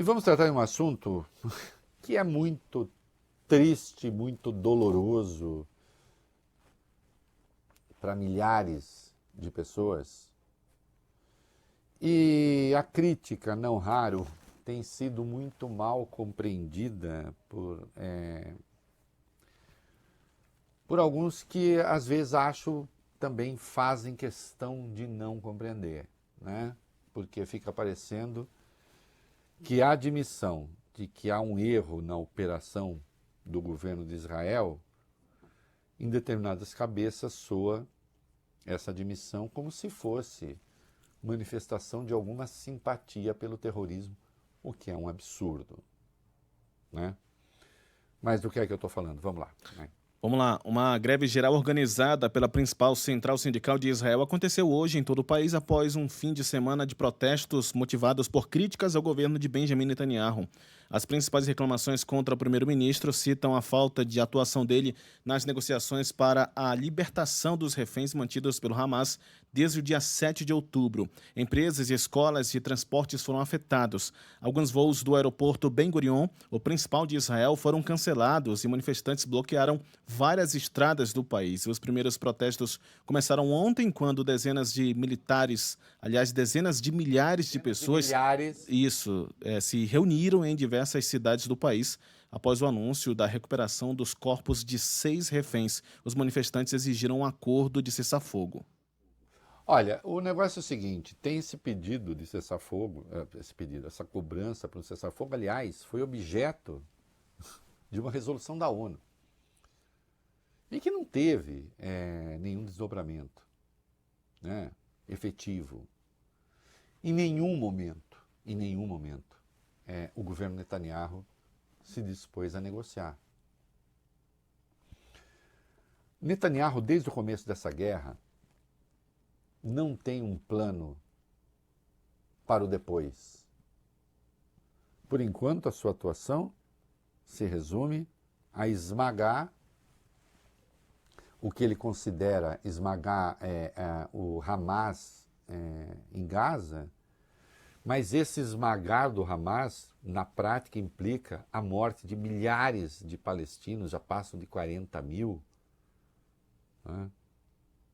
E vamos tratar de um assunto que é muito triste, muito doloroso para milhares de pessoas. E a crítica, não raro, tem sido muito mal compreendida por alguns que às vezes acho também fazem questão de não compreender, né? Porque fica parecendo que a admissão de que há um erro na operação do governo de Israel, em determinadas cabeças soa essa admissão como se fosse manifestação de alguma simpatia pelo terrorismo, o que é um absurdo, né? Mas do que é que eu estou falando? Vamos lá, né? Vamos lá, uma greve geral organizada pela principal central sindical de Israel aconteceu hoje em todo o país após um fim de semana de protestos motivados por críticas ao governo de Benjamin Netanyahu. As principais reclamações contra o primeiro-ministro citam a falta de atuação dele nas negociações para a libertação dos reféns mantidos pelo Hamas desde o dia 7 de outubro. Empresas e escolas de transportes foram afetados. Alguns voos do aeroporto Ben Gurion, o principal de Israel, foram cancelados e manifestantes bloquearam várias estradas do país. Os primeiros protestos começaram ontem, quando dezenas de militares, aliás, dezenas de milhares de pessoas, se reuniram em diversas cidades do país após o anúncio da recuperação dos corpos de 6 reféns. Os manifestantes exigiram um acordo de cessar-fogo. Olha, o negócio é o seguinte, tem esse pedido de cessar-fogo, essa cobrança para o cessar-fogo, aliás, foi objeto de uma resolução da ONU. E que não teve nenhum desdobramento, né, efetivo. Em nenhum momento, o governo Netanyahu se dispôs a negociar. Netanyahu, desde o começo dessa guerra, não tem um plano para o depois. Por enquanto, a sua atuação se resume a esmagar o que ele considera esmagar o Hamas em Gaza, mas esse esmagar do Hamas, na prática, implica a morte de milhares de palestinos, já passam de 40 mil, né?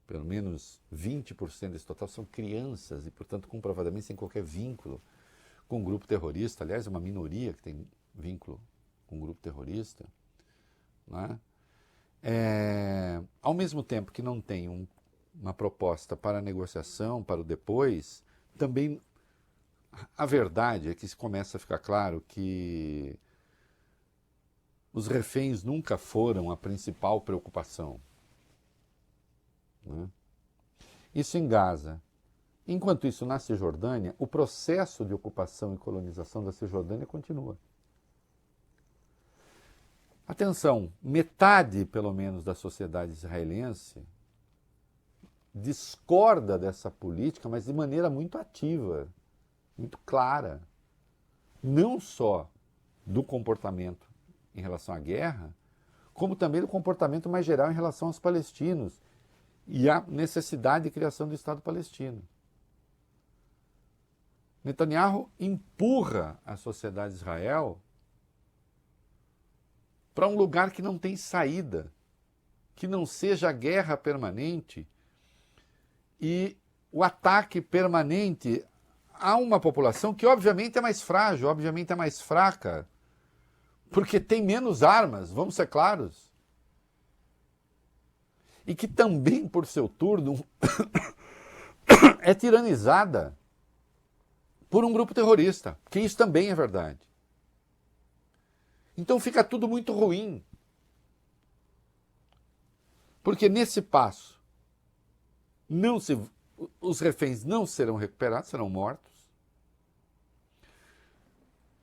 Pelo menos 20% desse total são crianças e, portanto, comprovadamente sem qualquer vínculo com o grupo terrorista. Aliás, é uma minoria que tem vínculo com o grupo terrorista, né? Ao mesmo tempo que não tem uma proposta para a negociação, para o depois, também a verdade é que começa a ficar claro que os reféns nunca foram a principal preocupação, né? Isso em Gaza. Enquanto isso, na Cisjordânia, o processo de ocupação e colonização da Cisjordânia continua. Atenção, metade, pelo menos, da sociedade israelense discorda dessa política, mas de maneira muito ativa, muito clara. Não só do comportamento em relação à guerra, como também do comportamento mais geral em relação aos palestinos e a necessidade de criação do Estado palestino. Netanyahu empurra a sociedade de Israel para um lugar que não tem saída, que não seja a guerra permanente e o ataque permanente a uma população que obviamente é mais frágil, obviamente é mais fraca, porque tem menos armas, vamos ser claros. E que também, por seu turno, é tiranizada por um grupo terrorista, que isso também é verdade. Então fica tudo muito ruim. Porque nesse passo, os reféns não serão recuperados, serão mortos.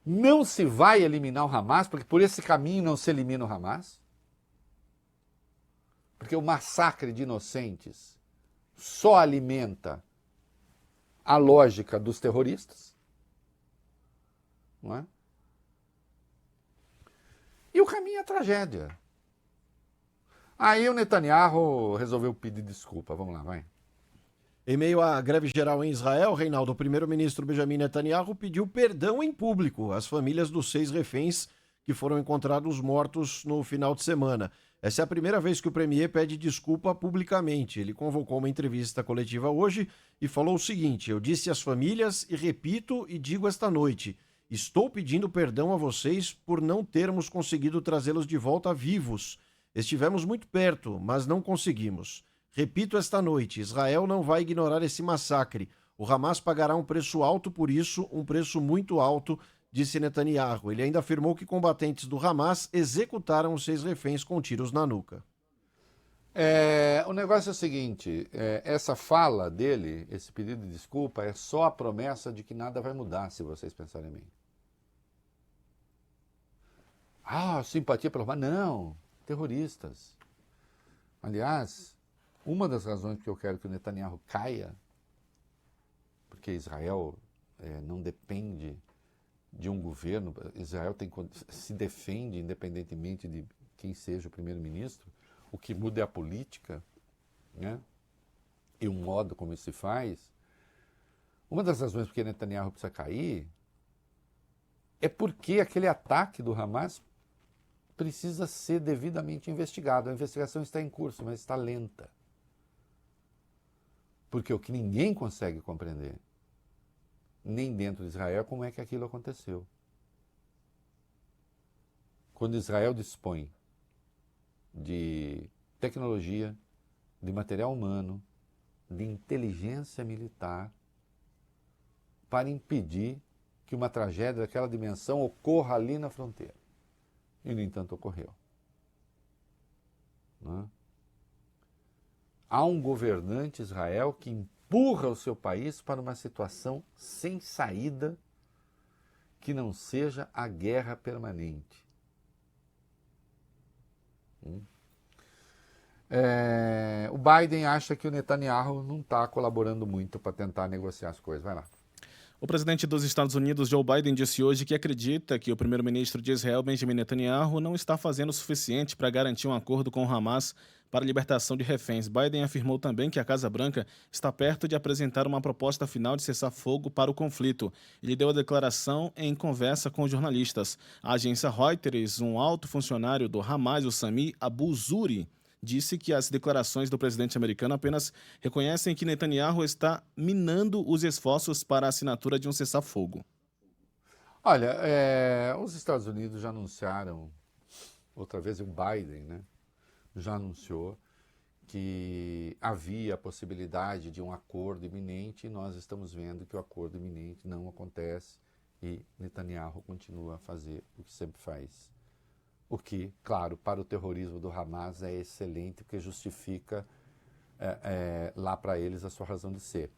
Não se vai eliminar o Hamas, porque por esse caminho não se elimina o Hamas. Porque o massacre de inocentes só alimenta a lógica dos terroristas, não é? E o caminho é a tragédia. Aí o Netanyahu resolveu pedir desculpa. Vamos lá, vai. Em meio à greve geral em Israel, Reinaldo, o primeiro-ministro Benjamin Netanyahu pediu perdão em público às famílias dos 6 reféns que foram encontrados mortos no final de semana. Essa é a primeira vez que o premier pede desculpa publicamente. Ele convocou uma entrevista coletiva hoje e falou o seguinte: eu disse às famílias e repito e digo esta noite, estou pedindo perdão a vocês por não termos conseguido trazê-los de volta vivos. Estivemos muito perto, mas não conseguimos. Repito esta noite, Israel não vai ignorar esse massacre. O Hamas pagará um preço alto por isso, um preço muito alto, disse Netanyahu. Ele ainda afirmou que combatentes do Hamas executaram os 6 reféns com tiros na nuca. O negócio é o seguinte, essa fala dele, esse pedido de desculpa, é só a promessa de que nada vai mudar, se vocês pensarem bem. Simpatia pelo Hamas? Não, terroristas. Aliás, uma das razões que eu quero que o Netanyahu caia, porque Israel não depende de um governo, Israel se defende independentemente de quem seja o primeiro-ministro, o que muda é a política, né? E o modo como isso se faz. Uma das razões porque Netanyahu precisa cair é porque aquele ataque do Hamas precisa ser devidamente investigado. A investigação está em curso, mas está lenta. Porque o que ninguém consegue compreender, nem dentro de Israel, é como é que aquilo aconteceu. Quando Israel dispõe de tecnologia, de material humano, de inteligência militar, para impedir que uma tragédia daquela dimensão ocorra ali na fronteira. E, no entanto, ocorreu. Não é? Há um governante Israel que empurra o seu país para uma situação sem saída que não seja a guerra permanente. O Biden acha que o Netanyahu não está colaborando muito para tentar negociar as coisas. Vai lá. O presidente dos Estados Unidos, Joe Biden, disse hoje que acredita que o primeiro-ministro de Israel, Benjamin Netanyahu, não está fazendo o suficiente para garantir um acordo com o Hamas para a libertação de reféns. Biden afirmou também que a Casa Branca está perto de apresentar uma proposta final de cessar-fogo para o conflito. Ele deu a declaração em conversa com jornalistas. A agência Reuters, um alto funcionário do Hamas, o Sami Abu Zuri, disse que as declarações do presidente americano apenas reconhecem que Netanyahu está minando os esforços para a assinatura de um cessar-fogo. Olha, os Estados Unidos já anunciaram, outra vez o Biden, né, já anunciou que havia a possibilidade de um acordo iminente e nós estamos vendo que o acordo iminente não acontece e Netanyahu continua a fazer o que sempre faz. O que, claro, para o terrorismo do Hamas é excelente, porque justifica lá para eles a sua razão de ser.